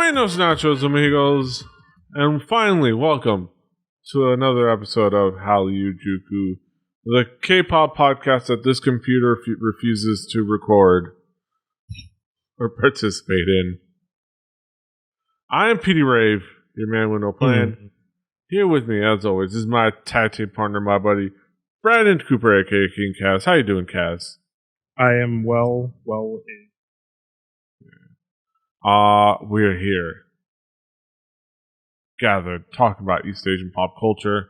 Buenos nachos, amigos, and finally, welcome to another episode of Hallyujuku, the K-pop podcast that this computer refuses to record or participate in. I am Petey Rave, your man with no plan. Here with me, as always, is my tag team partner, my buddy Brandon Cooper, aka King Kaz. How you doing, Kaz? I am well. We're here, gathered, talking about East Asian pop culture,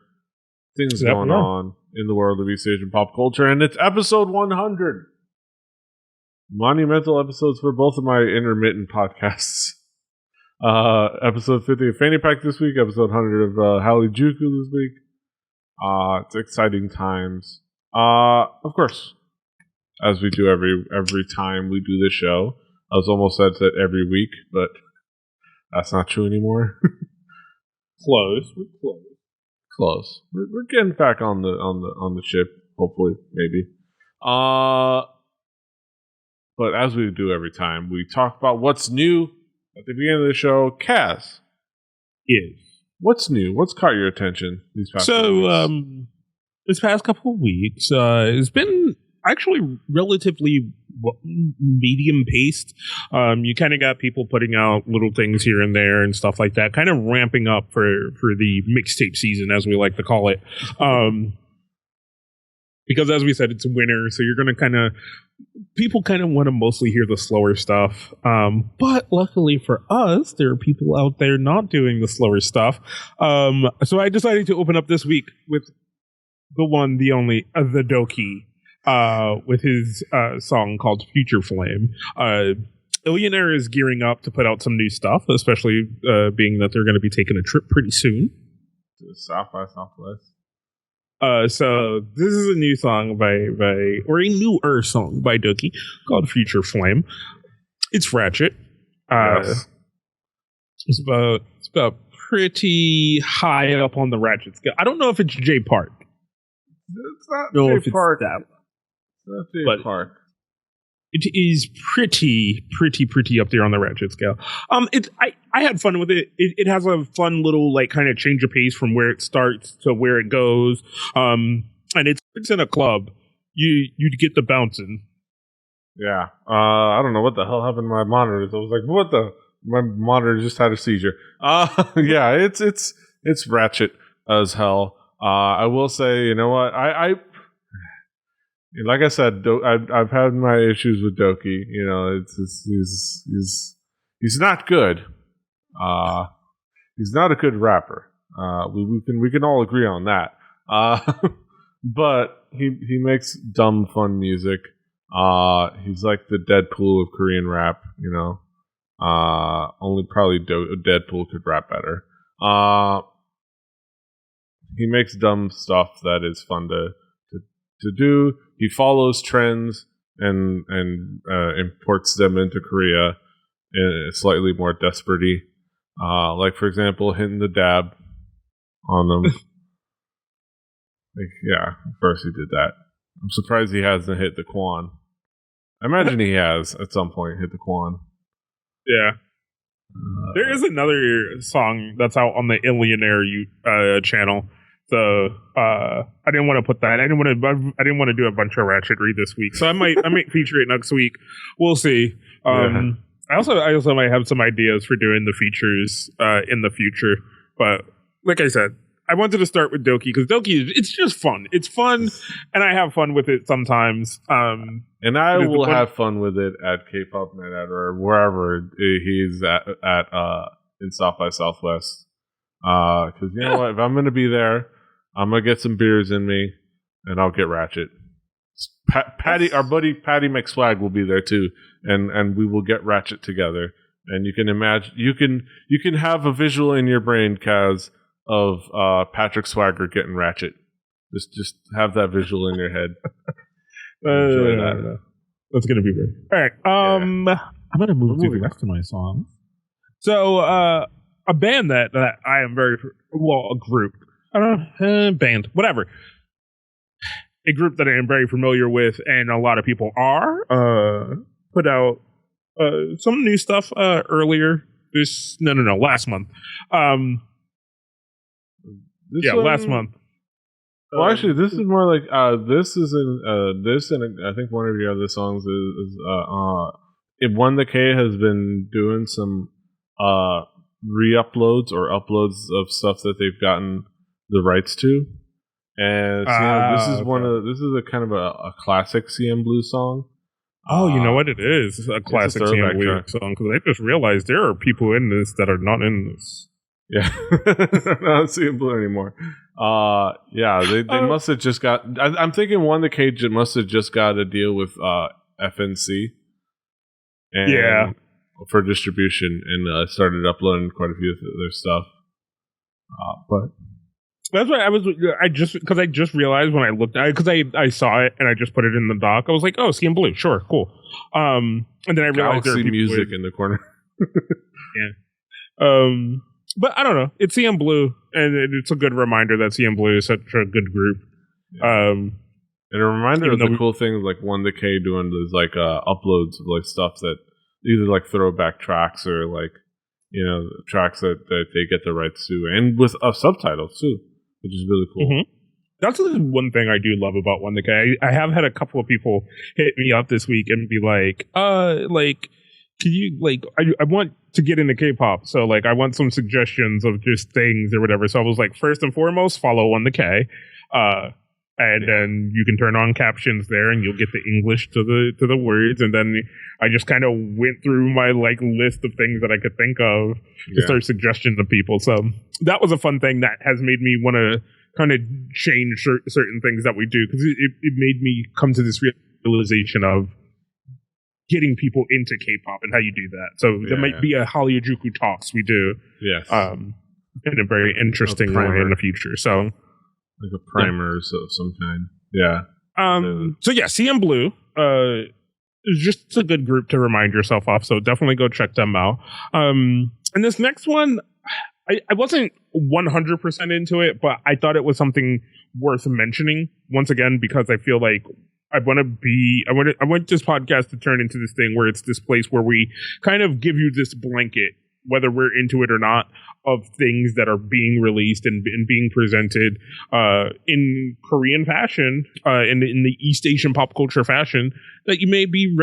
things going on in the world of East Asian pop culture, and it's episode 100. Monumental episodes for both of my intermittent podcasts. Episode 50 of Fanny Pack this week, episode 100 of Hallyujuku this week. It's exciting times. Of course, as we do every time we do this show. I was almost said that every week, but that's not true anymore. Close. We're getting back on the ship, hopefully, maybe. But as we do every time, we talk about what's new at the beginning of the show. Kaz, what's new? What's caught your attention these past couple weeks? This past couple of weeks, it's been actually relatively medium paced. You kind of got people putting out little things here and there and stuff like that, kind of ramping up for the mixtape season, as we like to call it. Because as we said, it's winter, so you're going to people kind of want to mostly hear the slower stuff. But luckily for us, there are people out there not doing the slower stuff. So I decided to open up this week with the one, the only, the Doki. With his song called Future Flame. Illionaire is gearing up to put out some new stuff, especially being that they're going to be taking a trip pretty soon. To the South by Southwest. So this is a new song or a newer song by Doki called Future Flame. It's ratchet. Yes. It's about pretty high up on the ratchet scale. I don't know if it's J Park. It's not J Park. But it is pretty up there on the ratchet scale. I had fun with it. It has a fun little kind of change of pace from where it starts to where it goes. And it's in a club. You'd get the bouncing. Yeah. I don't know what the hell happened to my monitors. I was like, my monitor just had a seizure. Yeah, it's ratchet as hell. I will say, you know what? Like I said, I've had my issues with Doki. You know, he's not good. He's not a good rapper. We can all agree on that. But he makes dumb, fun music. He's like the Deadpool of Korean rap. You know, only probably Deadpool could rap better. He makes dumb stuff that is fun to do. He follows trends and imports them into Korea in a slightly more desperate-y. Like, for example, hitting the dab on them. Yeah, of course he did that. I'm surprised he hasn't hit the Quan. I imagine he has at some point hit the Quan. Yeah. There is another song that's out on the Illionaire channel. So I didn't want to put that. I didn't want to do a bunch of ratchetry this week. So I might feature it next week. We'll see. Yeah. I also might have some ideas for doing the features in the future. But like I said, I wanted to start with Doki because Doki, it's just fun. It's fun, and I have fun with it sometimes. And I will have fun with it at K-pop Night Out or wherever he's at in South by Southwest. Because you know what, if I'm going to be there, I'm going to get some beers in me, and I'll get ratchet. Patty, our buddy Patty McSwag will be there too, and we will get ratchet together. And you can imagine, you can have a visual in your brain, Kaz, of Patrick Swagger getting ratchet. Just have that visual in your head. Enjoy that. That's going to be weird. All right, I'm going to move to the rest of my songs. So, a band that I am a group. Band, whatever. A group that I am very familiar with, and a lot of people are, put out some new stuff earlier Last month. Last month. Well, actually, this is more like this isn't this, and I think one of your other songs is it One the K has been doing some re-uploads or uploads of stuff that they've gotten the rights to, and this is a kind of a classic CNBlue song. Oh, you know what it is? It's a classic CNBlue song, because I just realized there are people in this that are not in this. Yeah, not CNBlue anymore. They must have just got. I'm thinking One the Cage must have just got a deal with FNC, and for distribution, and started uploading quite a few of their stuff. But that's why I just realized when I looked at it, because I saw it and I just put it in the doc. I was like, oh, CNBlue, sure, cool. And then I realized Galaxy music in the corner. Yeah. But I don't know. It's CNBlue, and it's a good reminder that CNBlue is such a good group. And a reminder of the cool things like One the K doing those like uploads of like stuff that either like throwback tracks or like tracks that they get the rights to, and with subtitles too, which is really cool. Mm-hmm. That's one thing I do love about One the K. I have had a couple of people hit me up this week and be like, can you I want to get into K-pop, so like I want some suggestions of just things or whatever. So I was like, first and foremost, follow One the K, and then you can turn on captions there, and you'll get the English to the words. And then I just kind of went through my like list of things that I could think of to start suggestions to people. So that was a fun thing that has made me want to kind of change certain things that we do, because it made me come to this realization of getting people into K-pop and how you do that. So there might be a Hallyujuku talks we do. Yes. In a very interesting way in the future. So like a primer of some kind. Yeah. So yeah, CNBlue is just a good group to remind yourself of. So definitely go check them out. And this next one, I wasn't 100% into it, but I thought it was something worth mentioning once again, because I feel like I want this podcast to turn into this thing where it's this place where we kind of give you this blanket, whether we're into it or not, of things that are being released and being presented in Korean fashion, in the East Asian pop culture fashion that you may be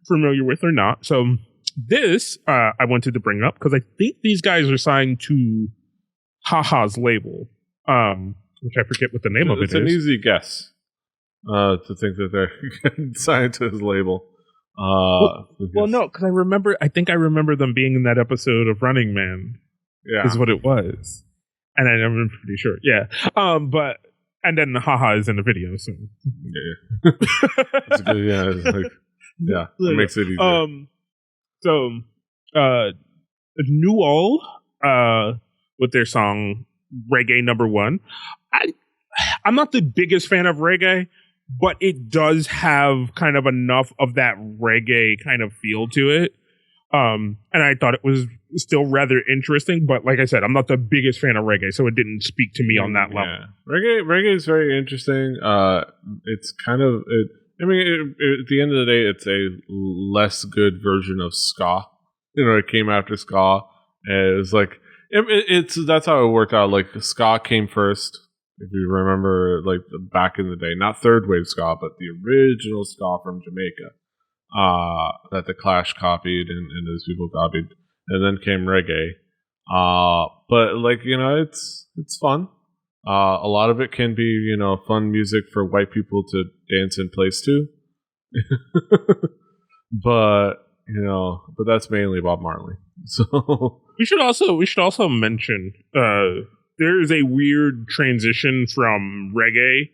familiar with or not. So this I wanted to bring up because I think these guys are signed to Haha's label, which I forget what the name of it is. It's an easy guess. To think that they're signed to his label. No, because I think I remember them being in that episode of Running Man. Yeah, is what it was, and I'm pretty sure. Yeah, and then Haha is in the video. So it's good. Yeah, it's like, it makes it easier. Newell, with their song Reggae Number One. I'm not the biggest fan of reggae, but it does have kind of enough of that reggae kind of feel to it. And I thought it was still rather interesting, but like I said, I'm not the biggest fan of reggae, so it didn't speak to me on that level. Reggae is very interesting. It's kind of, at the end of the day, it's a less good version of ska. It came after ska, and it was like, that's how it worked out. Like, ska came first. If you remember, like back in the day, not third wave ska, but the original ska from Jamaica, that the Clash copied and those people copied, and then came reggae. But like it's fun. A lot of it can be fun music for white people to dance in place to, but that's mainly Bob Marley. So we should also mention. There is a weird transition from reggae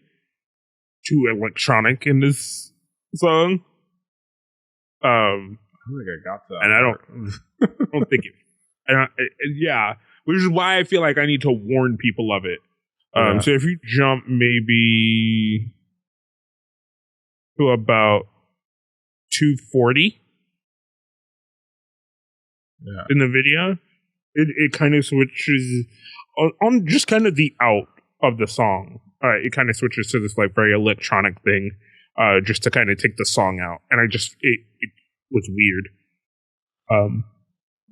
to electronic in this song. I don't think I got that. And I don't think it. Which is why I feel like I need to warn people of it. So if you jump maybe to about 240 in the video, it kind of switches. On just kind of the out of the song, it kind of switches to this like very electronic thing, just to kind of take the song out, and it was weird.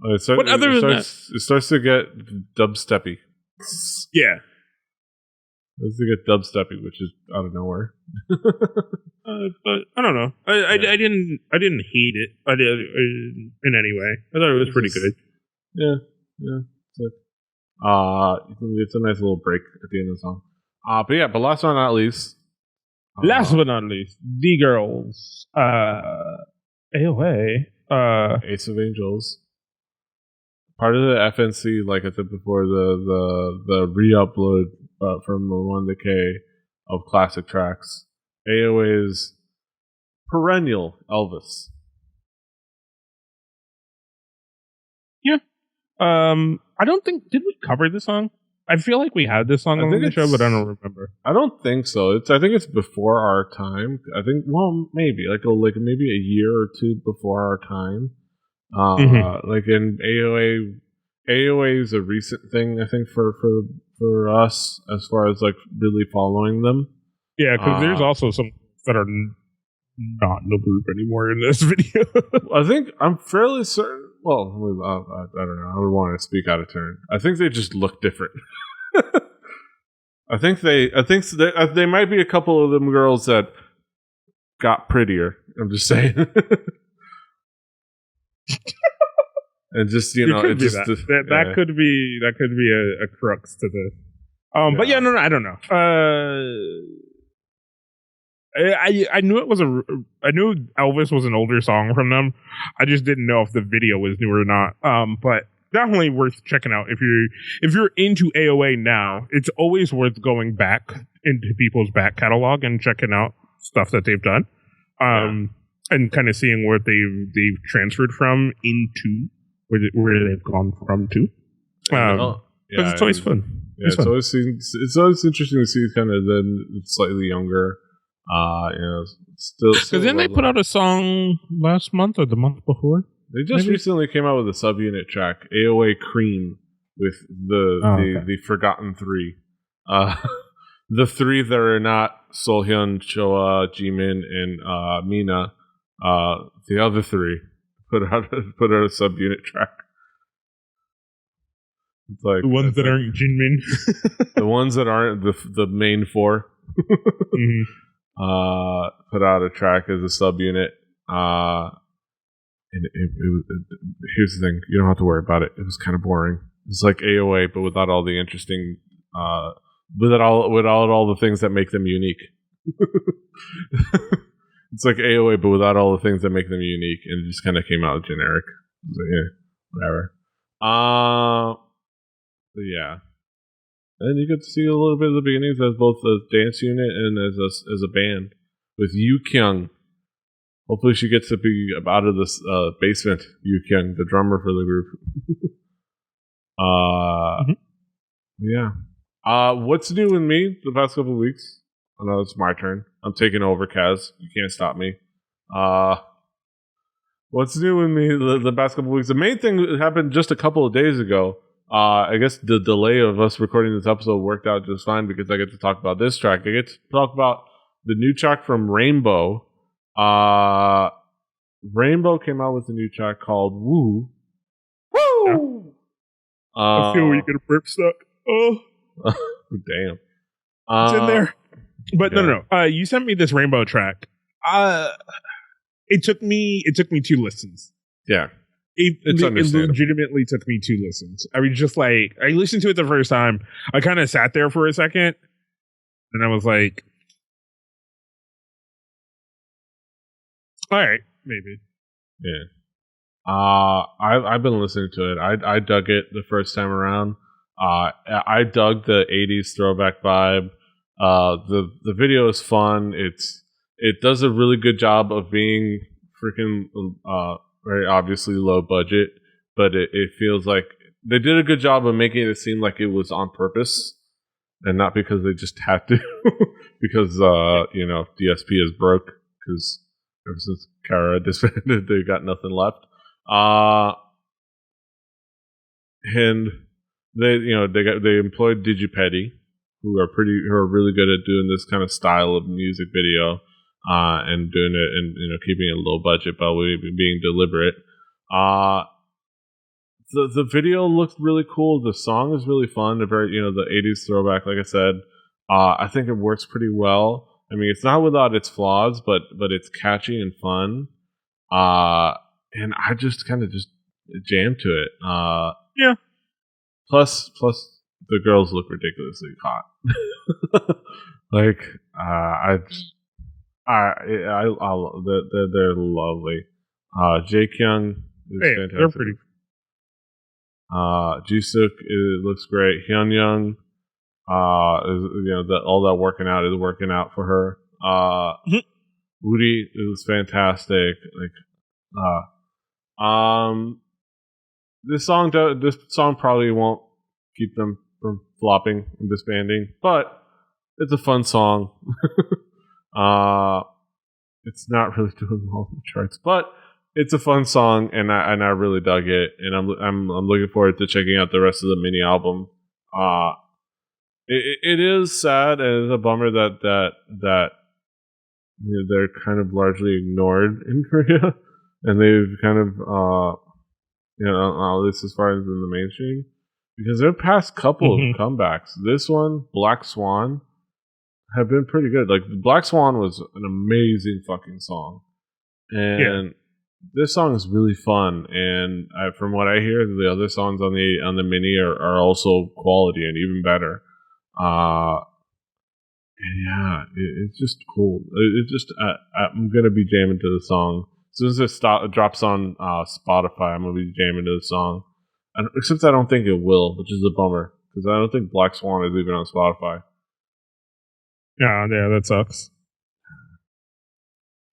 But other than it starts to get dubsteppy. Yeah. It starts to get dubsteppy, which is out of nowhere. But I don't know. I didn't hate it. I did in any way. I thought it was pretty good. Yeah. It's like, it's a nice little break at the end of the song. But last but not least. The girls. AOA. Ace of Angels. Part of the FNC, like I said before, the re-upload from the 1-K of classic tracks. AOA's perennial Elvis. Yeah. I don't think, did we cover this song? I feel like we had this song on the show, but I don't remember. I don't think so. I think it's before our time. I think, well, maybe maybe a year or two before our time. Like in AOA is a recent thing, I think, for us as far as like really following them. Yeah, because there's also some that are not in the group anymore in this video. I think I'm fairly certain. Well, I don't know. I would want to speak out of turn. I think they just look different. I think they might be a couple of them girls that got prettier. I'm just saying. And just that could be a crux to this. But yeah, no, I don't know. I knew I knew Elvis was an older song from them. I just didn't know if the video was new or not. But definitely worth checking out if you're into AOA now. It's always worth going back into people's back catalog and checking out stuff that they've done, and kind of seeing where they've transferred from into where they've gone from to. Because it's always fun. Yeah, it's always interesting to see kind of the slightly younger. Still because then they put out a song last month or the month before. They just recently came out with a subunit track, AOA Cream, with the Forgotten Three. The three that are not Solhyun, Choa, Jimin, and Mina. The other three put out a subunit track. It's like the ones that aren't Jinmin. The ones that aren't the main four. Mm-hmm. Put out a track as a subunit. And here's the thing: you don't have to worry about it. It was kind of boring. It's like AOA, but without all the interesting, without all the things that make them unique. It's like AOA, but without all the things that make them unique, and it just kind of came out generic. So, yeah, whatever. But yeah. And you get to see a little bit of the beginnings as both a dance unit and as a band with Yu Kyung. Hopefully she gets to be out of this basement, Yu Kyung, the drummer for the group. Yeah. What's new with me the past couple of weeks? I know it's my turn. I'm taking over, Kaz. You can't stop me. What's new with me the past couple of weeks? The main thing that happened just a couple of days ago. I guess the delay of us recording this episode worked out just fine because I get to talk about this track. I get to talk about the new track from Rainbow. Rainbow came out with a new track called Woo. Woo! I feel we get a burp stuck. Oh. Damn. It's in there. But no. You sent me this Rainbow track. It took me 2 listens. Yeah. It legitimately took me 2 listens. I mean, just like, I listened to it the first time. I kind of sat there for a second, and I was like, all right, maybe. Yeah. I've been listening to it. I dug it the first time around. I dug the 80s throwback vibe. The video is fun. It does a really good job of being freaking very obviously low budget, but it feels like they did a good job of making it seem like it was on purpose and not because they just had to. Because DSP is broke because ever since Kara disbanded, they got nothing left. And they employed Digipedi, who are really good at doing this kind of style of music video. And doing it and keeping it low budget but being deliberate. the video looked really cool. The song is really fun. The very the 80s throwback, like I said. I think it works pretty well. I mean, it's not without its flaws, but it's catchy and fun. And I just kind of just jammed to it. Yeah. Plus, the girls look ridiculously hot. Like, they're lovely. Jae Kyung is fantastic. They're pretty. Jisuk looks great. Hyun Young, all that working out is working out for her. Woody is fantastic. This song probably won't keep them from flopping and disbanding, but it's a fun song. It's not really doing well in the charts, but it's a fun song, and I really dug it, and I'm looking forward to checking out the rest of the mini album. It is sad and it's a bummer that they're kind of largely ignored in Korea, and they've kind of at least as far as in the mainstream, because their past couple of comebacks, this one, Black Swan, have been pretty good. Like Black Swan was an amazing fucking song, and this song is really fun. And from what I hear, the other songs on the mini are also quality and even better. And yeah, it's just cool. It's just I'm gonna be jamming to the song as soon as it drops on Spotify. I'm gonna be jamming to the song, except I don't think it will, which is a bummer because I don't think Black Swan is even on Spotify. Yeah, that sucks.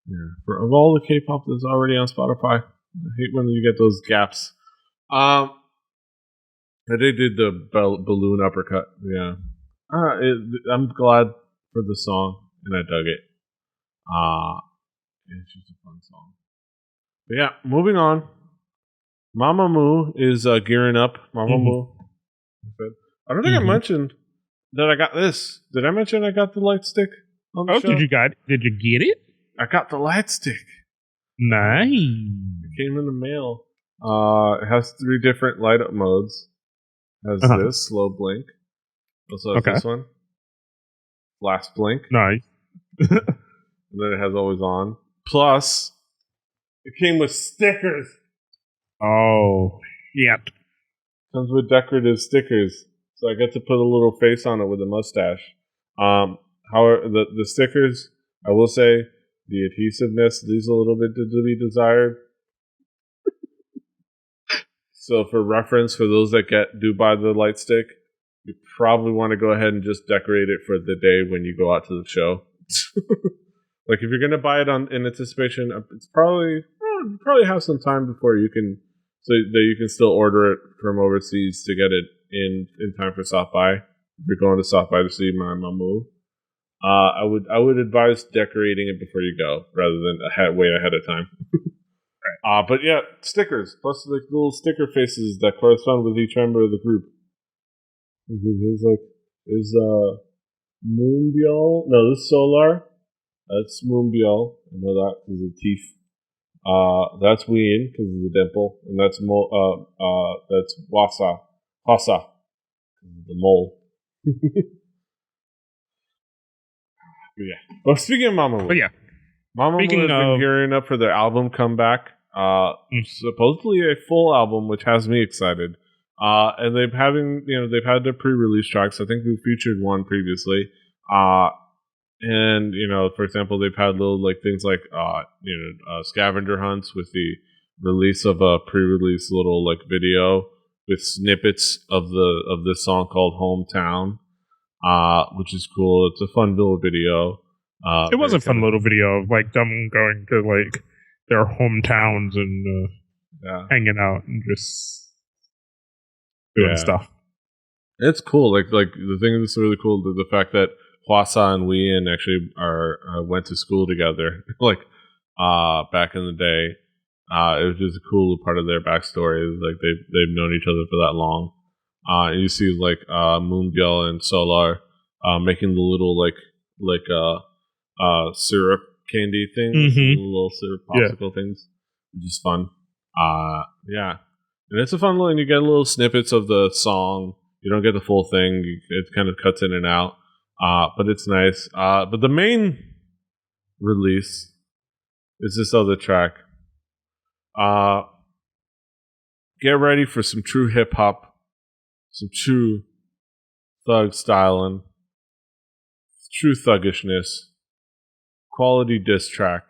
Yeah, of all the K-pop that's already on Spotify, I hate when you get those gaps. They did the balloon uppercut. Yeah, I'm glad for the song, and I dug it. It's just a fun song. But yeah, moving on. Mamamoo is gearing up. Mamamoo. I don't think I mentioned that I got this. Did I mention I got the light stick on the show? Did you get it? I got the light stick. Nice. It came in the mail. It has 3 different light up modes. It has this slow blink. Also has this one. Flash blink. Nice. And then it has always on. Plus, it came with stickers. Oh, yep. Comes with decorative stickers. So I get to put a little face on it with a mustache. However, the stickers, I will say, the adhesiveness leaves a little bit to be desired. So for reference, for those that do buy the light stick, you probably want to go ahead and just decorate it for the day when you go out to the show. Like if you're going to buy it in anticipation, it's probably have some time before you can, so that you can still order it from overseas to get it in time for South by. If you're going to South by to see Mamamoo, I would advise decorating it before you go rather than way ahead of time. But yeah, stickers plus the little sticker faces that correspond with each member of the group. There's Moonbyul. No, this is Solar. That's Moonbyul. I know that because of the teeth. That's Ween because of the dimple, and that's that's Hwasa, the mole. Yeah. Well, speaking of Mamamoo, Mamamoo has been gearing up for their album comeback. Supposedly a full album, which has me excited. And they've had their pre-release tracks. I think we featured one previously. And for example, they've had little things like scavenger hunts with the release of a pre-release little video with snippets of this song called Hometown, which is cool. It's a fun little video. It was a fun little video of them going to their hometowns and hanging out and just doing stuff. It's cool. The thing that's really cool is the fact that Hwasa and Ween actually went to school together, back in the day. It was just a cool part of their backstory. They've known each other for that long. And you see Moonbyul and Solar making the little syrup candy things, little syrup popsicle things, which is fun. Yeah. And it's a fun little, and you get little snippets of the song. You don't get the full thing. It kind of cuts in and out. But it's nice. But the main release is this other track. Get ready for some true hip hop, some true thug styling, true thuggishness, quality diss track.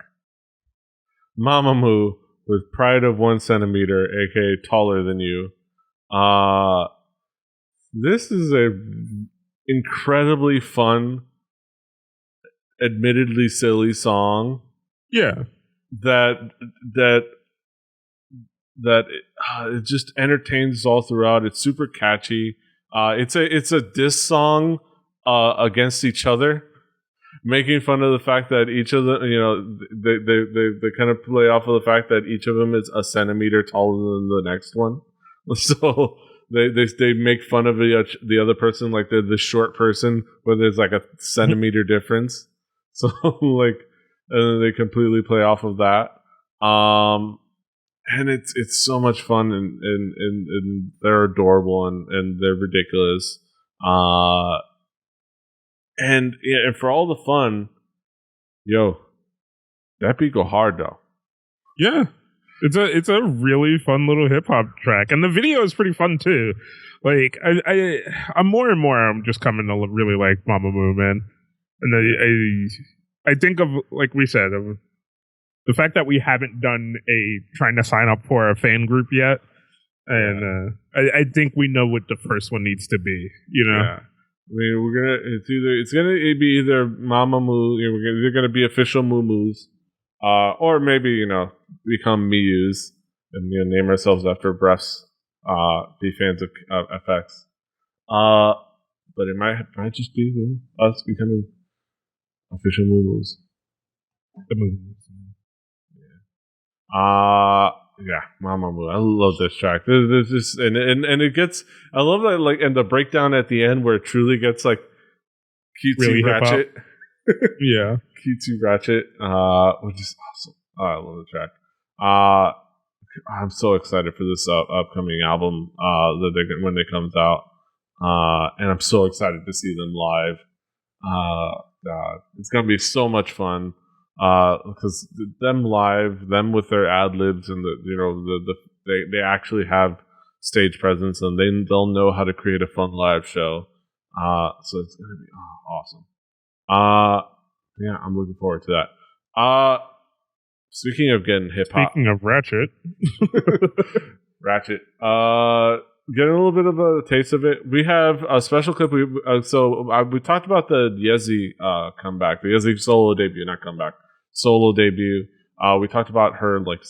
Mamamoo with Pride of 1 centimeter, aka Taller Than You. This is a incredibly fun, admittedly silly song. Yeah. That it just entertains us all throughout. It's super catchy. It's a diss song against each other, making fun of the fact that each of them, they kind of play off of the fact that each of them is a centimeter taller than the next one. So they make fun of the other person like they're the short person where there's like a centimeter difference. So like, and then they completely play off of that. And it's so much fun and they're adorable and they're ridiculous. And for all the fun, that beat go hard though. Yeah. It's a really fun little hip hop track. And the video is pretty fun too. Like I'm more and more I'm just coming to really like Mamamoo, man. And I think of, like we said, of the fact that we haven't done trying to sign up for a fan group yet, and I think we know what the first one needs to be. Yeah. I mean, it's gonna be either Mamamoo. We're either gonna be official Moo-Moos, or maybe become Miyus and name ourselves after breasts. Be fans of FX. But it might just be us becoming official Moo-Moos. The Moo-Moos. Yeah, Mamamoo. I love this track. There's just and it gets. I love that, like, and the breakdown at the end where it truly gets like cutesy really ratchet. Yeah, cutesy ratchet, which is awesome. Oh, I love the track. I'm so excited for this upcoming album when it comes out, and I'm so excited to see them live. God, it's gonna be so much fun. Because them live, them with their ad libs and they actually have stage presence and they'll know how to create a fun live show. So it's gonna be awesome. Yeah, I'm looking forward to that. Speaking of getting hip hop, speaking of ratchet, getting a little bit of a taste of it. We have a special clip. We talked about the Yezi comeback, the Yezi solo debut, not comeback. Solo debut. We talked about her lead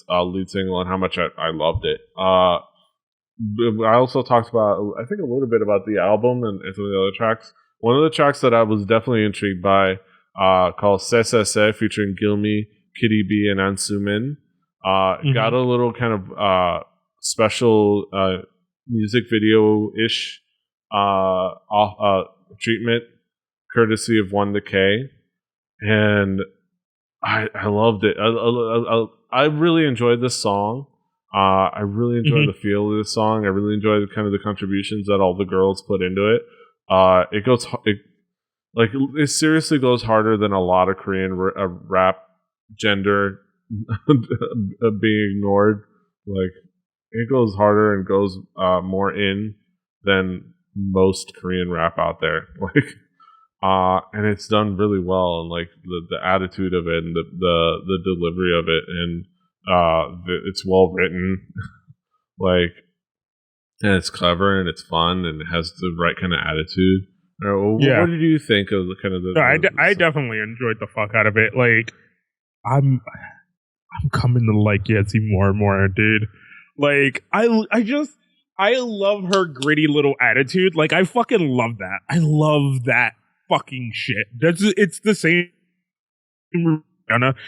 single and how much I loved it. I also talked about, I think, a little bit about the album and some of the other tracks. One of the tracks that I was definitely intrigued by, called Se Se Se, featuring Gilmy, Kitty B, and Ansumin. Got a little kind of special music video-ish treatment, courtesy of 1-K, and I loved it. I really enjoyed this song. I really enjoyed the feel of this song. I really enjoyed the contributions that all the girls put into it. It seriously goes harder than a lot of Korean rap gender being ignored. Like, it goes harder and goes more in than most Korean rap out there. And it's done really well, and like the attitude of it and the delivery of it, and it's well written, and it's clever and it's fun and it has the right kind of attitude. What did you think of the kind of the? I definitely enjoyed the fuck out of it. Like, I'm coming to like Yezi more and more, dude. Like, I love her gritty little attitude. Like, I fucking love that. I love that fucking shit. It's the same.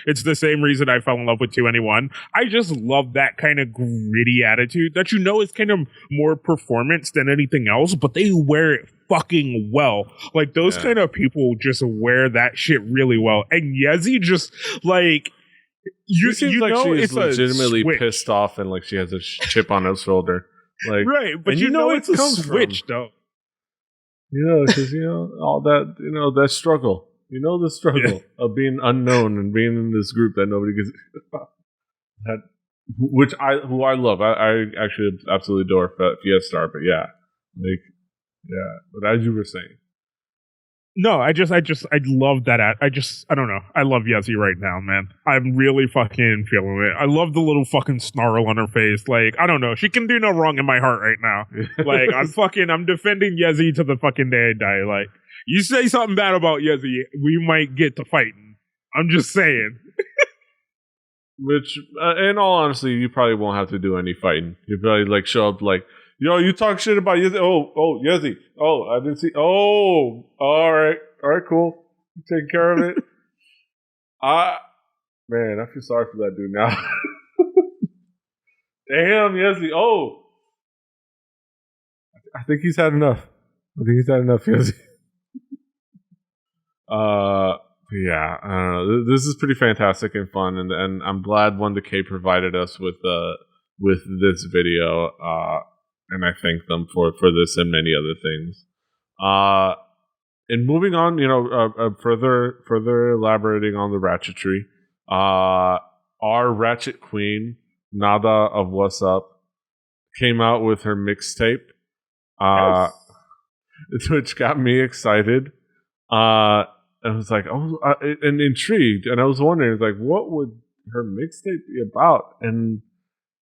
It's the same reason I fell in love with 2NE1. I just love that kind of gritty attitude that is kind of more performance than anything else, but they wear it fucking well. Like, those kind of people just wear that shit really well. And Yezi just, like, She seems like she's legitimately pissed off and like she has a chip on her shoulder. Like, right, but you know it's a switch, though. Because all that, that struggle. The struggle of being unknown and being in this group that nobody gets. Who I love. I actually absolutely adore Fiestar, but but as you were saying. No, I love that. I don't know. I love Yezi right now, man. I'm really fucking feeling it. I love the little fucking snarl on her face. Like, I don't know. She can do no wrong in my heart right now. Like, I'm defending Yezi to the fucking day I die. Like, you say something bad about Yezi, we might get to fighting. I'm just saying. Which, in all honesty, you probably won't have to do any fighting. You probably like show up like, you talk shit about Yezi. Oh, Yezi. Oh, I didn't see. Oh, all right, cool. You taking care of it. Man, I feel sorry for that dude now. Damn, Yezi. Oh, I think he's had enough. Yezi. This is pretty fantastic and fun, and I'm glad Wonder K provided us with this video, and I thank them for this and many other things. And moving on, further elaborating on the ratchetry, our Ratchet Queen Nada of What's Up came out with her mixtape, which got me excited. I was like, and intrigued, and I was wondering, like, what would her mixtape be about? And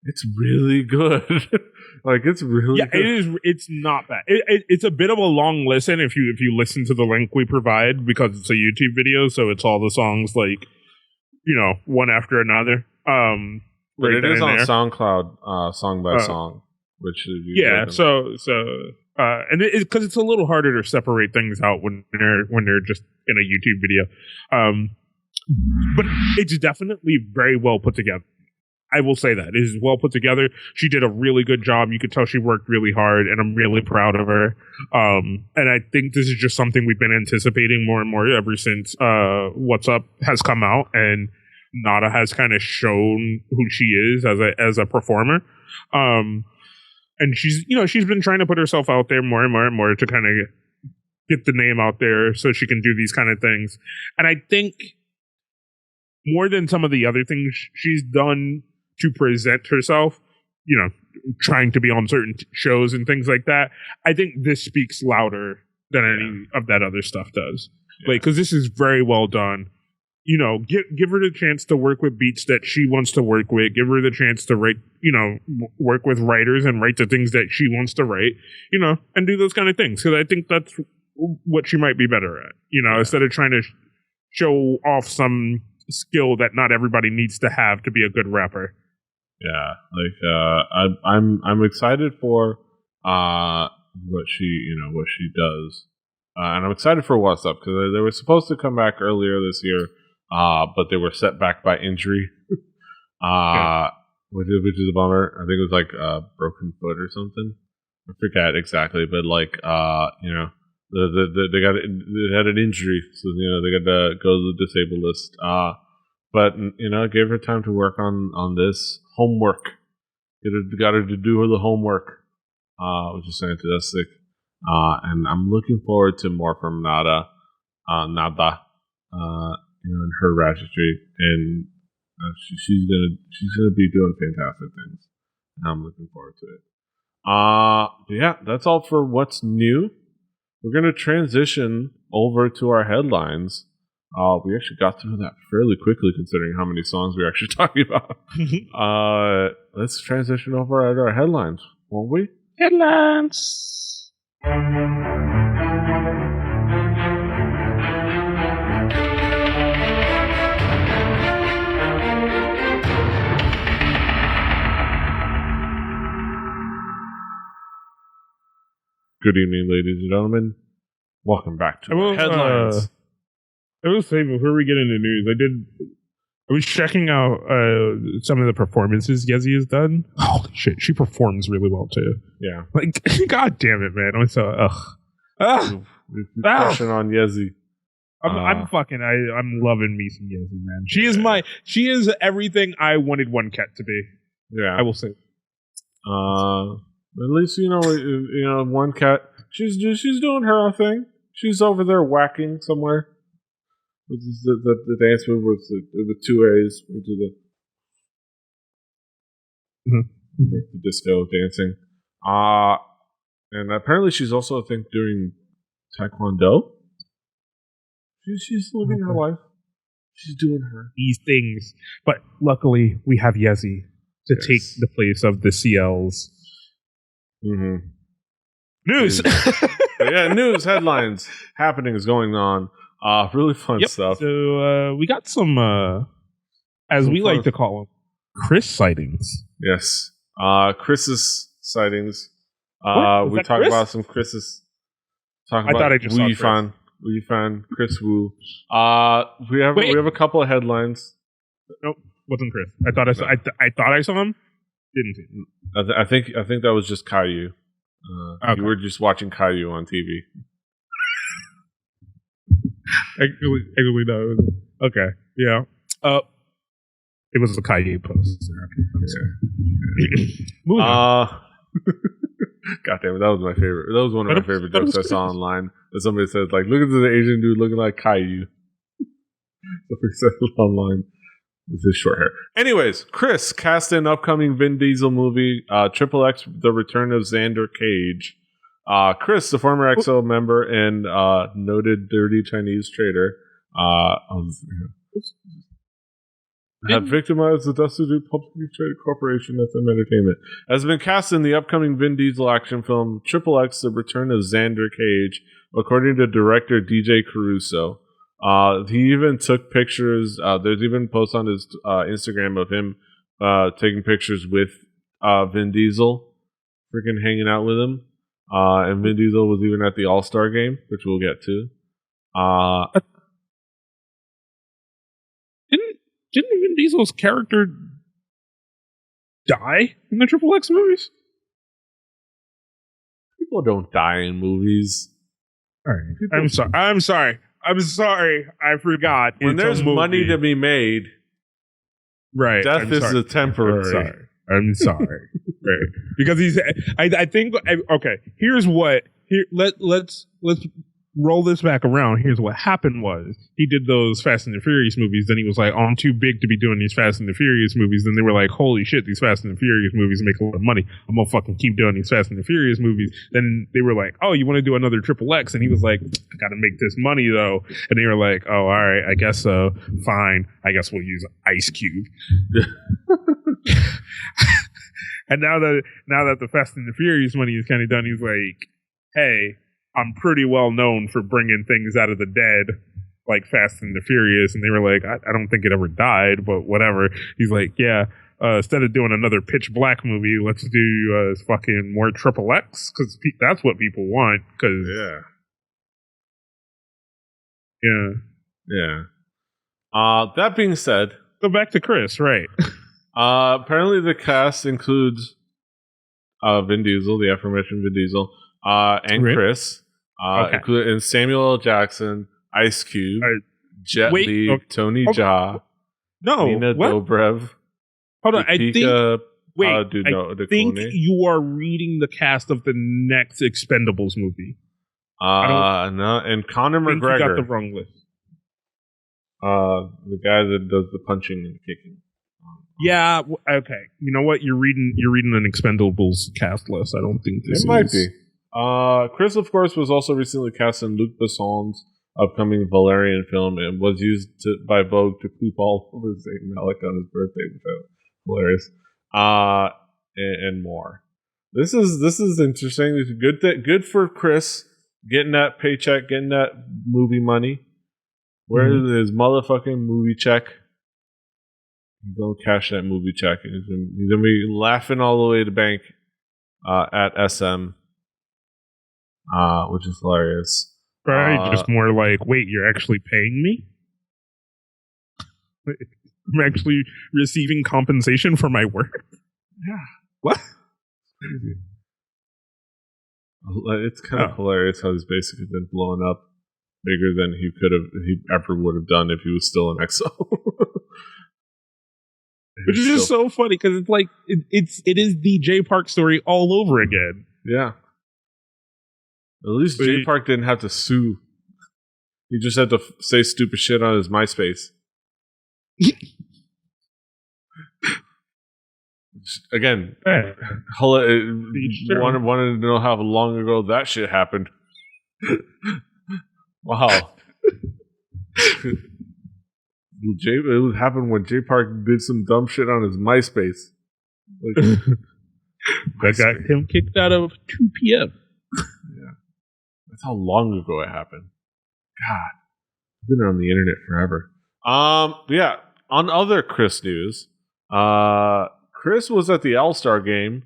it's really good. Like, it's really good. It is. It's not bad. It's a bit of a long listen if you listen to the link we provide, because it's a YouTube video, so it's all the songs like, one after another. But it is on SoundCloud, song by song, which is and it's because it's a little harder to separate things out when they're just in a YouTube video. But it's definitely very well put together. I will say that it is well put together. She did a really good job. You could tell she worked really hard, and I'm really proud of her. And I think this is just something we've been anticipating more and more ever since What's Up has come out, and Nada has kind of shown who she is as a performer. And she's been trying to put herself out there more and more and more to kind of get the name out there so she can do these kind of things. And I think more than some of the other things she's done to present herself, trying to be on certain shows and things like that, I think this speaks louder than any of that other stuff does. Yeah. Like, because this is very well done. Give her the chance to work with beats that she wants to work with. Give her the chance to write, work with writers and write the things that she wants to write, and do those kind of things. Because I think that's what she might be better at, instead of trying to show off some skill that not everybody needs to have to be a good rapper. Yeah, like I'm excited for what she does, and I'm excited for What's Up, because they were supposed to come back earlier this year. But they were set back by injury, which is a bummer. I think it was like a broken foot or something. I forget exactly, but like they had an injury, so they got to go to the disabled list. But it gave her time to work on this homework. Got her to do the homework, which is fantastic. And I'm looking forward to more from Nada. And her ratchetry, and she's gonna be doing fantastic things. And I'm looking forward to it. But yeah, that's all for what's new. We're gonna transition over to our headlines. We actually got through that fairly quickly, considering how many songs we're actually talking about. Let's transition over to our headlines, won't we? Headlines. Good evening, ladies and gentlemen. Welcome back to the headlines. I will say, before we get into news, I was checking out some of the performances Yezi has done. Holy shit, she performs really well too. Yeah. Like, god damn it, man. I'm so We're crushing on Yezi. I'm loving me some Yezi, man. She is everything I wanted one cat to be. Yeah, I will say. At least one cat. She's doing her own thing. She's over there whacking somewhere. Which is the dance move with the 2 A's into the disco dancing. And apparently she's also, I think, doing Taekwondo. She's living her life. She's doing these things. But luckily, we have Yezi to take the place of the CLs. Mm-hmm. News! News, headlines, happenings going on. Really fun stuff. So we got some, as we like to call them, Kris sightings. Yes. Kris's sightings. We talk Kris? about some Kris's. I thought I just saw Kris. We found Kris Wu. We have a couple of headlines. Nope, wasn't Kris. I thought I saw him. Didn't see him. I think that was just Caillou. You were just watching Caillou on TV. Actually, no. Okay, yeah. It was a Caillou post. Okay. Moving on. God damn it, that was my favorite. That was one of my favorite jokes I saw online. That somebody said, like, look at the Asian dude looking like Caillou. Somebody said it online with his short hair. Anyways, Kris cast in upcoming Vin Diesel movie, Triple X: The Return of Xander Cage. Kris, the former XO member and noted dirty Chinese trader, have victimized the destitute publicly traded corporation SM Entertainment, has been cast in the upcoming Vin Diesel action film Triple X: The Return of Xander Cage, according to director DJ Caruso. He even took pictures. There's even posts on his Instagram of him taking pictures with Vin Diesel, freaking hanging out with him. And Vin Diesel was even at the All-Star game, which we'll get to. Didn't Vin Diesel's character die in the Triple X movies? People don't die in movies. All right. I'm sorry. I forgot. When there's money to be made, right? Death is a temporary. I'm sorry. Right. Because he's. I think. Okay. Here's what. Let's roll this back around. Here's what happened was he did those Fast and the Furious movies. Then he was like, "Oh, I'm too big to be doing these Fast and the Furious movies." Then they were like, "Holy shit, these Fast and the Furious movies make a lot of money. I'm gonna fucking keep doing these Fast and the Furious movies." Then they were like, "Oh, you want to do another Triple X?" And he was like, "I gotta make this money though." And they were like, "Oh, all right, I guess so. Fine. I guess we'll use Ice Cube." And now that the Fast and the Furious money is kind of done, he's like, "Hey, I'm pretty well known for bringing things out of the dead, like Fast and the Furious." And they were like, I don't think it ever died, but whatever. He's like, "Yeah, instead of doing another Pitch Black movie, let's do fucking more Triple X, because that's what people want." Cause yeah. That being said, go back to Kris, right? Apparently the cast includes Vin Diesel, the aforementioned Vin Diesel, and Kris. And Samuel L. Jackson, Ice Cube, Jet Li, Tony Jaa, Nina Dobrev. Hold on, I think Clooney. You are reading the cast of the next Expendables movie. No, and Conor McGregor. You got the wrong list. The guy that does the punching and kicking. Yeah, okay. You know what? You're reading an Expendables cast list. I don't think this might be. Kris, of course, was also recently cast in Luc Besson's upcoming Valerian film and was used by Vogue to poop all over Zayn Malik on his birthday, which is hilarious. And more. This is interesting. It's good for Kris getting that paycheck, getting that movie money. Where is his motherfucking movie check? He's gonna cash that movie check. He's gonna be laughing all the way to the bank at SM. Which is hilarious. Right, just more like, wait, you're actually paying me? I'm actually receiving compensation for my work? Yeah. What? It's kind of hilarious how he's basically been blowing up bigger than he ever would have done if he was still in exile. Which is just so funny because it's like it is the J Park story all over again. Yeah. At least J Park didn't have to sue. He just had to say stupid shit on his MySpace. Again, wanted to know how long ago that shit happened. Wow. It happened when J Park did some dumb shit on his MySpace. Like, that got him kicked out of 2 p.m. Yeah. That's how long ago it happened. God. I've been on the internet forever. Yeah. On other Kris news, Kris was at the All-Star game.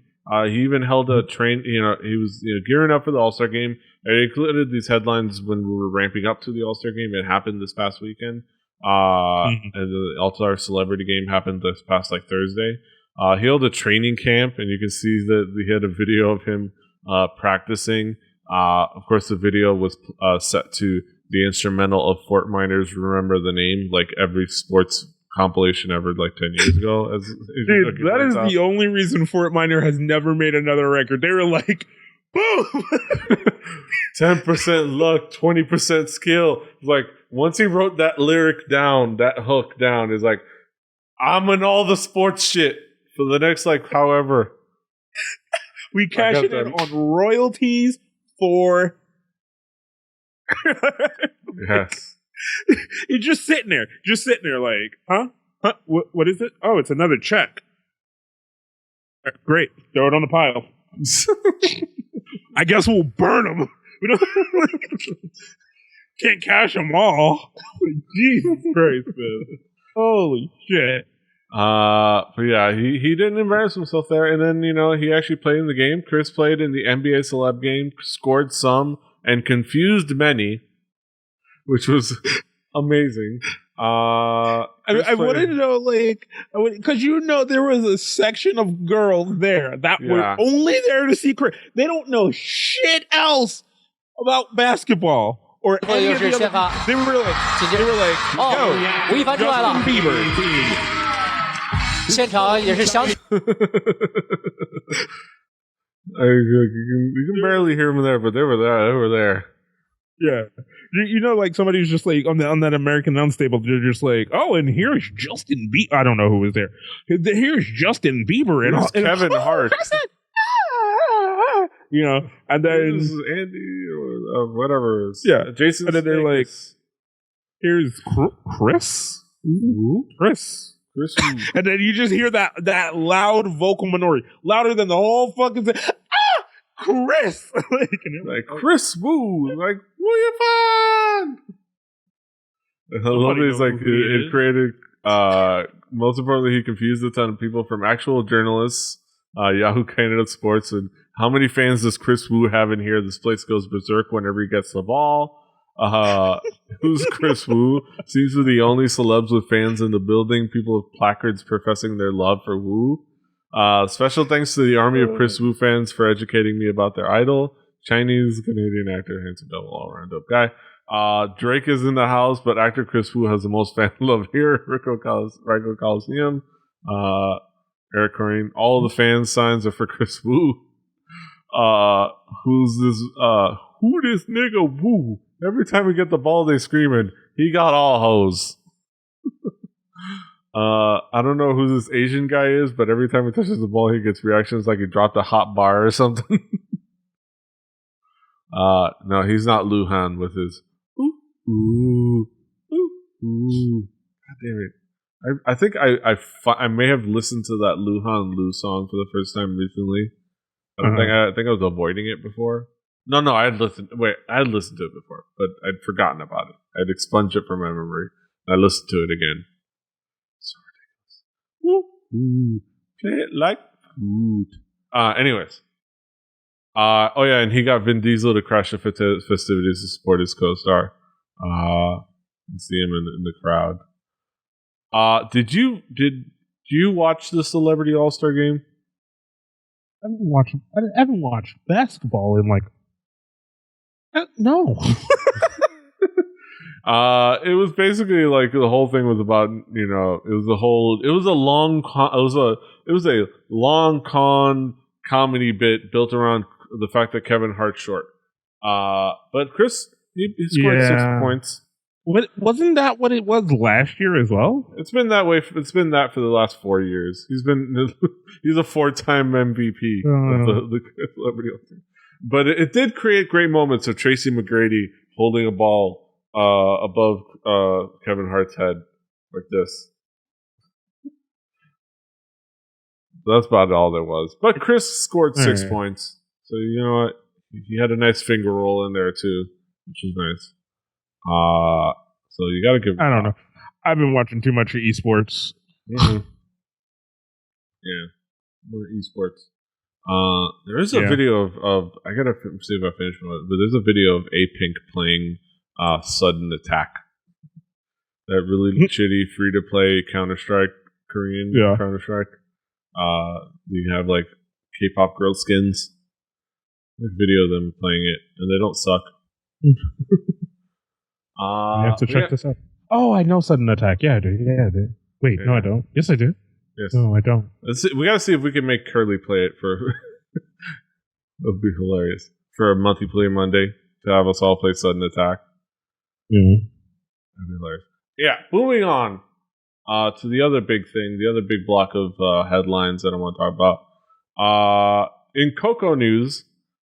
He even held a train, he was gearing up for the All-Star game. I included these headlines when we were ramping up to the All-Star game. It happened this past weekend. And the All-Star Celebrity Game happened this past Thursday. He held a training camp, and you can see that he had a video of him practicing. Of course, the video was set to the instrumental of Fort Miners Remember the Name, like every sports compilation ever 10 years ago. Dude, that is the only reason Fort Minor has never made another record. They were like, boom! 10% luck, 20% skill. Like, once he wrote that lyric down, that hook down, is like, I'm in all the sports shit for the next, however. We cash it in on royalties for... Yes. You're just sitting there like, huh? What is it? Oh, it's another check. Great. Throw it on the pile. I guess we'll burn them. We don't can't cash them all. Jesus Christ, man. Holy shit. But yeah, he didn't embarrass himself there. And then, he actually played in the game. Kris played in the NBA Celeb game, scored some, and confused many, which was amazing. I wanted to know, because there was a section of girls there that were only there to see Kris. They don't know shit else about basketball or any of the other. They were like, yo, Justin Bieber. 现场也是响起。 You can barely hear them there, but they were there. They were there. Yeah, somebody was just on that American announce table. They're just like, oh, and here's Justin Bieber. I don't know who was there. Here's Justin Bieber and Kevin Hart. And then this is Andy or whatever. Yeah, Jason. And then they're like, here's Kris. Kris. And then you just hear that loud vocal minority, louder than the whole fucking thing. Kris! Kris Wu! Woo you fun! I love these, it created, most importantly, he confused a ton of people from actual journalists, Yahoo Canada Sports, and how many fans does Kris Wu have in here? This place goes berserk whenever he gets the ball. Who's Kris Wu? Seems to be the only celebs with fans in the building. People with placards professing their love for Wu. Special thanks to the army of Kris Wu fans for educating me about their idol. Chinese Canadian actor, handsome devil, all around dope guy. Drake is in the house, but actor Kris Wu has the most fan love here. Rico Coliseum. Eric Corinne. All the fan signs are for Kris Wu. Who's this? Who this nigga Wu? Every time we get the ball, they screaming, he got all hoes. I don't know who this Asian guy is, but every time he touches the ball, he gets reactions like he dropped a hot bar or something. No, he's not Luhan with his ooh, ooh, ooh, ooh. God damn it. I think I may have listened to that Luhan Lu song for the first time recently. I think I was avoiding it before. No, I had listened to it before, but I'd forgotten about it. I'd expunged it from my memory. I listened to it again. So ridiculous. Ooh, play it like food. Anyways. Oh yeah, and he got Vin Diesel to crash the festivities to support his co-star. See him in the crowd. Did you watch the Celebrity All-Star Game? I haven't watched basketball in no. It was basically like the whole thing was about, it was a long con comedy bit built around the fact that Kevin Hart's short. But Kris, he scored 6 points. Wasn't that what it was last year as well? It's been that way. It's been that for the last 4 years. He's a 4-time MVP of the celebrity. But it did create great moments of Tracy McGrady holding a ball above Kevin Hart's head like this. So that's about all there was. But Kris scored 6 points. So you know what? He had a nice finger roll in there too, which is nice. So you got to give. I don't know. I've been watching too much of esports. Mm-hmm. Yeah, more esports. There is a video of I gotta see if I finish with it, but there's a video of A-Pink playing Sudden Attack. That really shitty free to play Counter-Strike, Korean Counter-Strike. You have like K-pop girl skins. There's a video of them playing it, and they don't suck. I have to check this out. Oh, I know Sudden Attack. Yeah, I do. Yeah, I do. Wait, no, I don't. Yes, I do. Yes. No, I don't. We gotta see if we can make Curly play it for. That would be hilarious for a multiplayer Monday to have us all play Sudden Attack. Mm-hmm. That'd be hilarious. Yeah, moving on to the other big thing, the other big block of headlines that I want to talk about. In Coco news,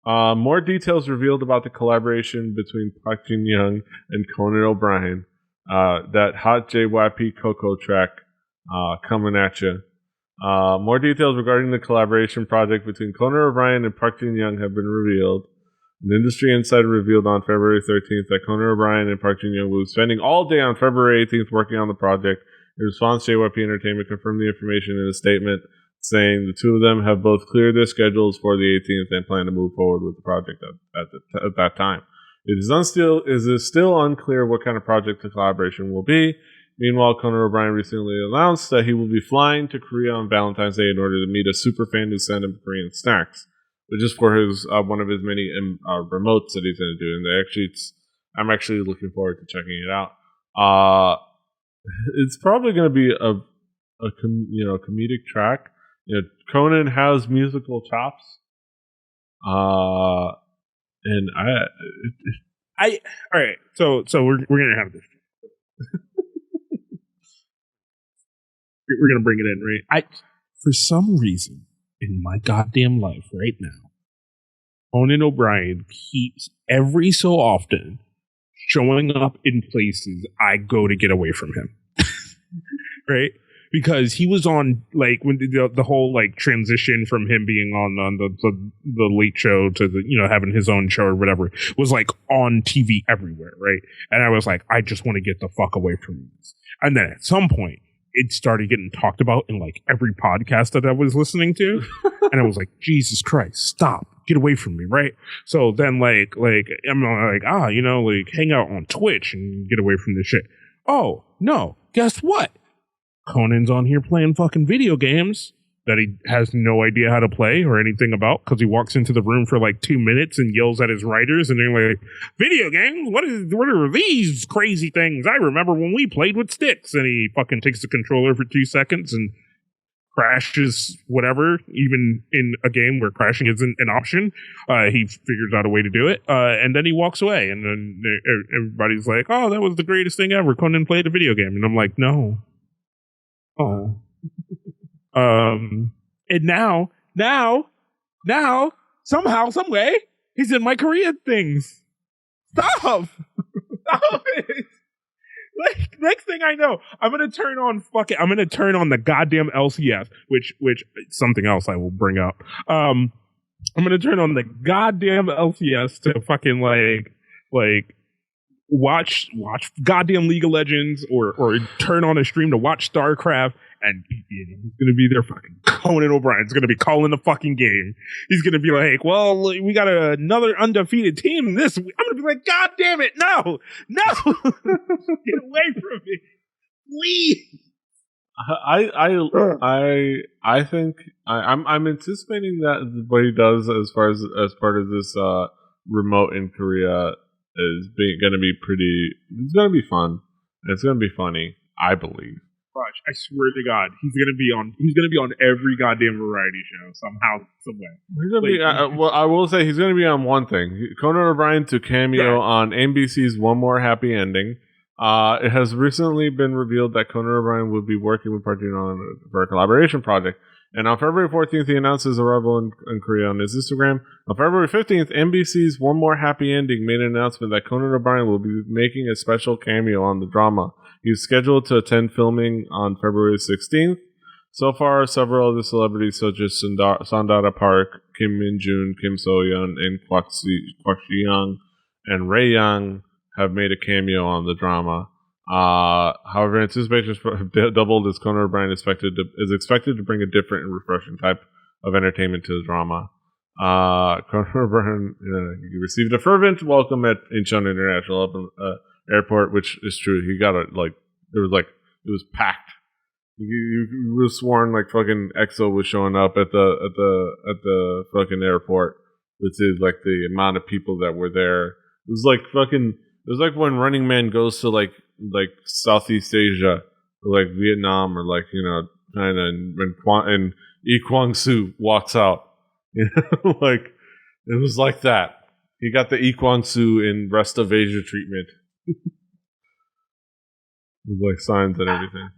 more details revealed about the collaboration between Park Jin-young and Conan O'Brien. That hot JYP Coco track coming at you. More details regarding the collaboration project between Conan O'Brien and Park Jin-young have been revealed. An industry insider revealed on February 13th that Conan O'Brien and Park Jin-young will be spending all day on February 18th working on the project. In response, JYP Entertainment confirmed the information in a statement saying the two of them have both cleared their schedules for the 18th and plan to move forward with the project at that time. It is still unclear what kind of project the collaboration will be. Meanwhile, Conan O'Brien recently announced that he will be flying to Korea on Valentine's Day in order to meet a super fan who sent him Korean snacks, which is for his one of his many remotes that he's going to do. And I'm actually looking forward to checking it out. It's probably going to be a comedic track. Conan has musical chops. And all right. So we're gonna have this. We're gonna bring it in, right? For some reason in my goddamn life right now, Conan O'Brien keeps every so often showing up in places I go to get away from him, right? Because he was on like when the whole like transition from him being on the late show to the having his own show or whatever was like on TV everywhere, right? And I was like, I just want to get the fuck away from this. And then at some point, it started getting talked about in like every podcast that I was listening to, and I was like, Jesus Christ, stop, get away from me, right? So then like I'm like hang out on Twitch and get away from this shit. Oh no, guess what? Conan's on here playing fucking video games that he has no idea how to play or anything about because he walks into the room for like 2 minutes and yells at his writers and they're like, video games? What are these crazy things? I remember when we played with sticks. And he fucking takes the controller for 2 seconds and crashes whatever, even in a game where crashing isn't an option. He figures out a way to do it. And then he walks away and then everybody's like, oh, that was the greatest thing ever. Conan played a video game. And I'm like, no. Oh. And now, somehow, some way, he's in my Korean things. Stop it. Like, next thing I know, I'm gonna turn on the goddamn LCS, which something else I will bring up. I'm gonna turn on the goddamn LCS to fucking like watch goddamn League of Legends or turn on a stream to watch StarCraft, and he's gonna be there. Fucking Conan O'Brien's gonna be calling the fucking game. He's gonna be like, well, we got another undefeated team this week. I'm gonna be like, god damn it, no get away from me, please. I think I'm anticipating that what he does as part of this remote in Korea is going to be pretty. It's going to be fun. It's going to be funny, I believe. Gosh, I swear to God, he's gonna be on every goddamn variety show somehow, someway. He's gonna be. Well, I will say he's going to be on one thing. Conan O'Brien to cameo on NBC's One More Happy Ending. It has recently been revealed that Conan O'Brien will be working with Partino for a collaboration project. And on February 14th, he announced his arrival in Korea on his Instagram. On February 15th, NBC's One More Happy Ending made an announcement that Conan O'Brien will be making a special cameo on the drama. He's scheduled to attend filming on February 16th. So far, several other celebrities such as Sandara Park, Kim Min-jun, Kim So-yeon, and Kwak Si-young and Ray Yang have made a cameo on the drama. However, anticipations have doubled as Conan O'Brien is expected to bring a different and refreshing type of entertainment to the drama. Conan O'Brien received a fervent welcome at Incheon International Airport, which is true. He got it was packed. He was sworn like fucking EXO was showing up at the fucking airport. With the amount of people that were there. It was like when Running Man goes to like Southeast Asia or like Vietnam or China, and when Lee Kwang-soo walks out, like it was like that. He got the Lee Kwang-soo in rest of Asia treatment. With like signs and everything.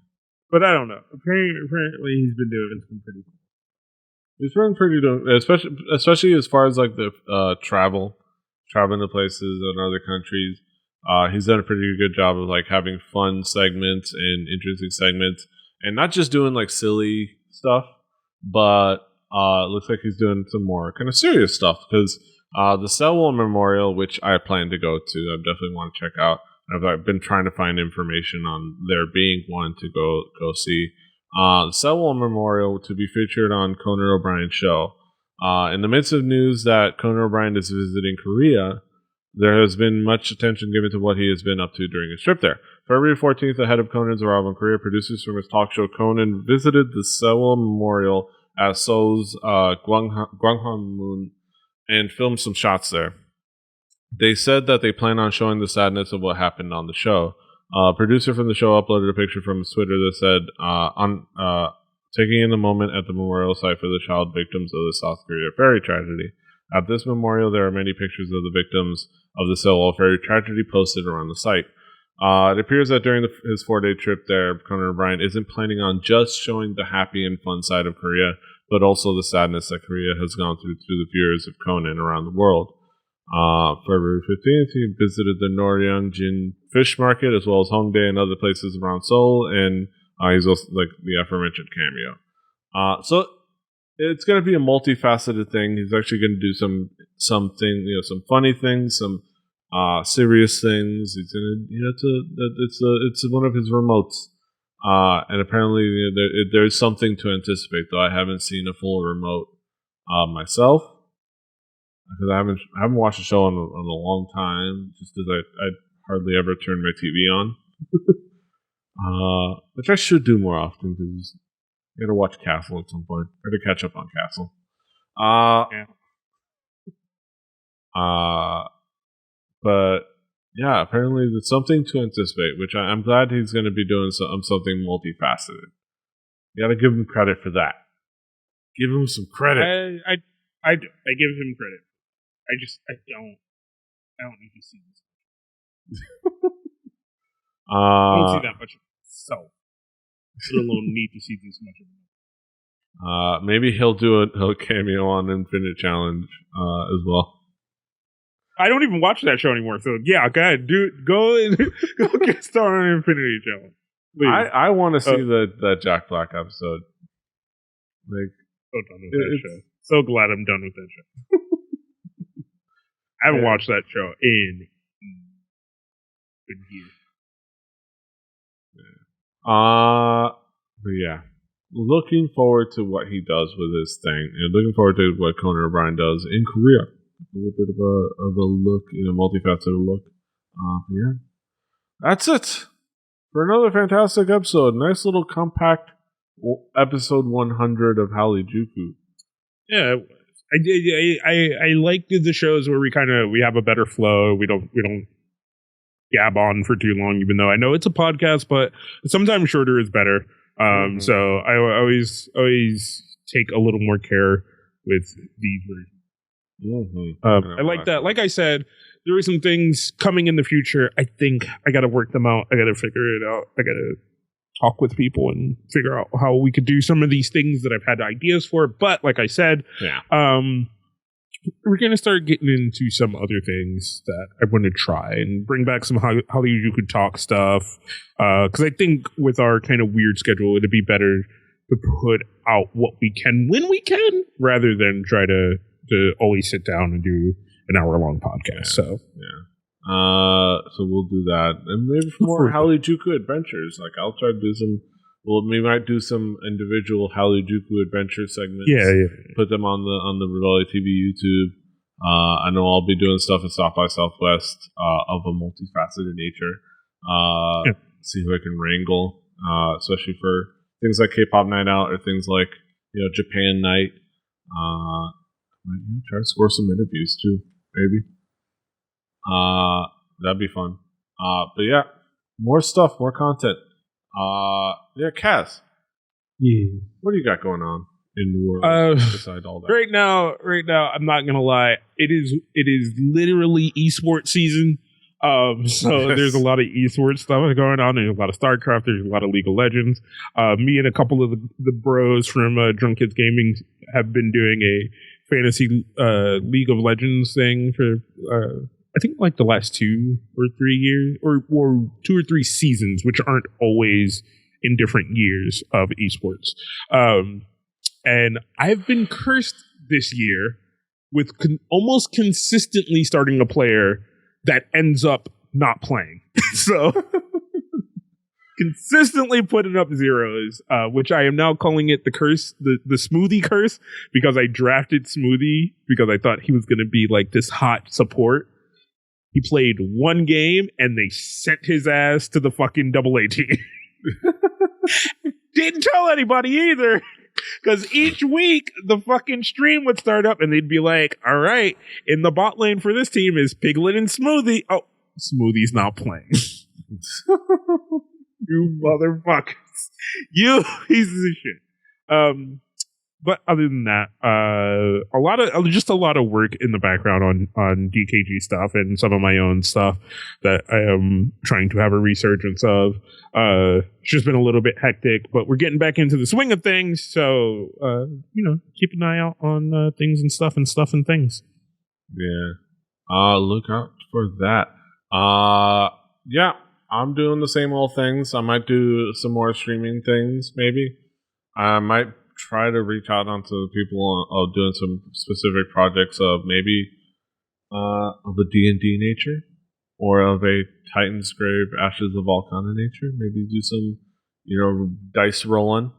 But I don't know. Apparently he's been doing some pretty cool. He's been pretty doing, especially as far as like the traveling to places in other countries. He's done a pretty good job of like having fun segments and interesting segments, and not just doing like silly stuff, but it looks like he's doing some more kind of serious stuff because the Sewell Memorial, which I plan to go to, I definitely want to check out. I've been trying to find information on there being one to go see. The Sewell Memorial to be featured on Conan O'Brien's show. In the midst of news that Conan O'Brien is visiting Korea, there has been much attention given to what he has been up to during his trip there. February 14th, ahead of Conan's arrival in Korea, producers from his talk show Conan visited the Sewell Memorial at Seoul's Gwanghwamun and filmed some shots there. They said that they plan on showing the sadness of what happened on the show. A producer from the show uploaded a picture from his Twitter that said, taking in a moment at the memorial site for the child victims of the South Korea ferry tragedy. At this memorial, there are many pictures of the victims of the Sewell ferry tragedy posted around the site. It appears that during his 4-day trip there, Conan O'Brien isn't planning on just showing the happy and fun side of Korea, but also the sadness that Korea has gone through the fears of Conan around the world. February 15th, he visited the Noryeongjin fish market as well as Hongdae and other places around Seoul, and he's also like the aforementioned cameo. So it's going to be a multifaceted thing. He's actually going to do some funny things, some serious things. He's going to, it's one of his remotes, and apparently there's something to anticipate. Though I haven't seen a full remote myself. Because I haven't watched the show in a long time, just because I hardly ever turn my TV on. Which I should do more often, because I gotta watch Castle at some point. I gotta catch up on Castle. But yeah, apparently there's something to anticipate, which I'm glad he's going to be doing something multifaceted. You gotta give him credit for that. Give him some credit. I give him credit. I don't need to see this. I don't see that much of myself. Let alone need to see this much of it. Maybe he'll do a cameo on Infinite Challenge as well. I don't even watch that show anymore, so yeah, go ahead, go get started on Infinity Challenge. Please. I want to see that Jack Black episode. Like, so done with that show. So glad I'm done with that show. I haven't watched that show in years. But yeah, looking forward to what he does with his thing, and looking forward to what Conan O'Brien does in Korea. A little bit of a look, multifaceted look. Yeah, that's it for another fantastic episode. Nice little compact episode 100 of Hallyujuku. Yeah, I like the shows where we have a better flow. We don't gab on for too long, even though I know it's a podcast, but sometimes shorter is better. So I always take a little more care with these versions. I like that. Like I said, there are some things coming in the future. I think I got to work them out. I got to figure it out. I got to talk with people and figure out how we could do some of these things that I've had ideas for. But like I said, we're going to start getting into some other things that I want to try and bring back some Hallyujuku talk stuff. Because I think with our kind of weird schedule, it'd be better to put out what we can when we can, rather than try to always sit down and do an hour-long podcast. So we'll do that. And maybe for more Hallyujuku adventures. Like, I'll try to do some... Well, we might do some individual Hallyujuku adventure segments. Yeah. Put them on the Rebellion TV YouTube. I know I'll be doing stuff at South by Southwest of a multifaceted nature. See who I can wrangle, especially for things like K-pop Night Out or things like Japan Night. Try to score some interviews too, maybe. That'd be fun. But yeah, more stuff, more content. Kaz. Yeah. What do you got going on in the world besides all that? Right now, I'm not gonna lie. It is literally esports season. So there's a lot of esports stuff going on. There's a lot of StarCraft. There's a lot of League of Legends. Me and a couple of the bros from Drunk Kids Gaming have been doing a fantasy League of Legends thing for I think like the last 2 or 3 years, or 2 or 3 seasons, which aren't always in different years of esports. And I've been cursed this year with almost consistently starting a player that ends up not playing. So consistently putting up zeros, which I am now calling it the curse, the Smoothie curse, because I drafted Smoothie because I thought he was going to be like this hot support. He played 1 game and they sent his ass to the fucking AA team. Didn't tell anybody either. Because each week the fucking stream would start up and they'd be like, all right, in the bot lane for this team is Piglet and Smoothie. Oh, Smoothie's not playing. You motherfuckers. You pieces of shit. But other than that, a lot of work in the background on DKG stuff and some of my own stuff that I am trying to have a resurgence of. It's just been a little bit hectic, but we're getting back into the swing of things. So, keep an eye out on things and things. Yeah. Look out for that. Yeah, I'm doing the same old things. I might do some more streaming things, maybe. I might try to reach out onto people of doing some specific projects of maybe of a D&D nature or of a Titan's Grave, Ashes of Volcana nature. Maybe do some, dice rolling.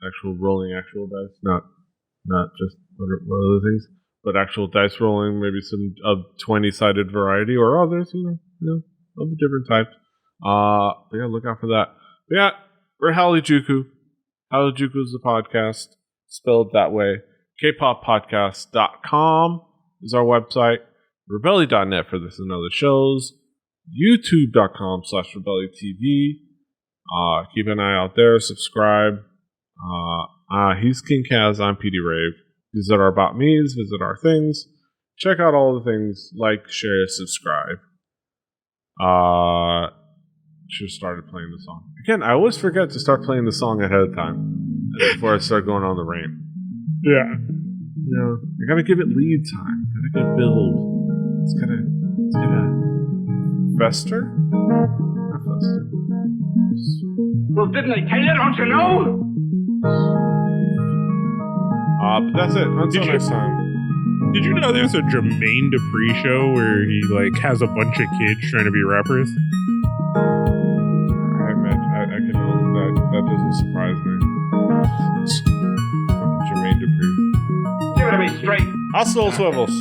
Actual dice, not just what other things, but actual dice rolling, maybe some of 20-sided variety or others, of a different type. But yeah, look out for that. But yeah, we're Hallyujuku. Hallyujuku is the podcast, spelled that way. kpoppodcast.com is our website. Rebelli.net for this and other shows. YouTube.com/RebelliTV. Keep an eye out there. Subscribe. He's King Kaz. I'm PD Rave. Visit our About Me's. Visit our things. Check out all the things. Like, share, subscribe. Should have started playing the song. Again, I always forget to start playing the song ahead of time before I start going on the rain. Yeah. I gotta give it lead time. Gotta get build. It's gotta fester? Not fester. Well, didn't I tell you? Don't you know? But that's it. Until next time. Did you know there's a Jermaine Dupri show where he has a bunch of kids trying to be rappers? I can know that doesn't surprise me. Jermaine Dupri. Give it to me straight. Hostile swivels.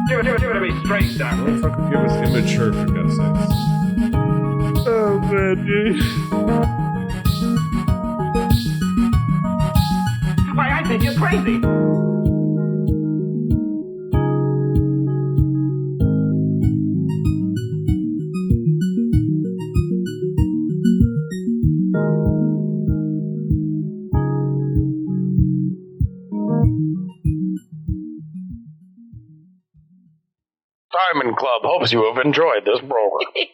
Give it to me. very straight, Doctor. Motherfucker, give us immature for God's sakes. Oh, man, dude. Why, I think you're crazy. Diamond Club hopes you have enjoyed this program.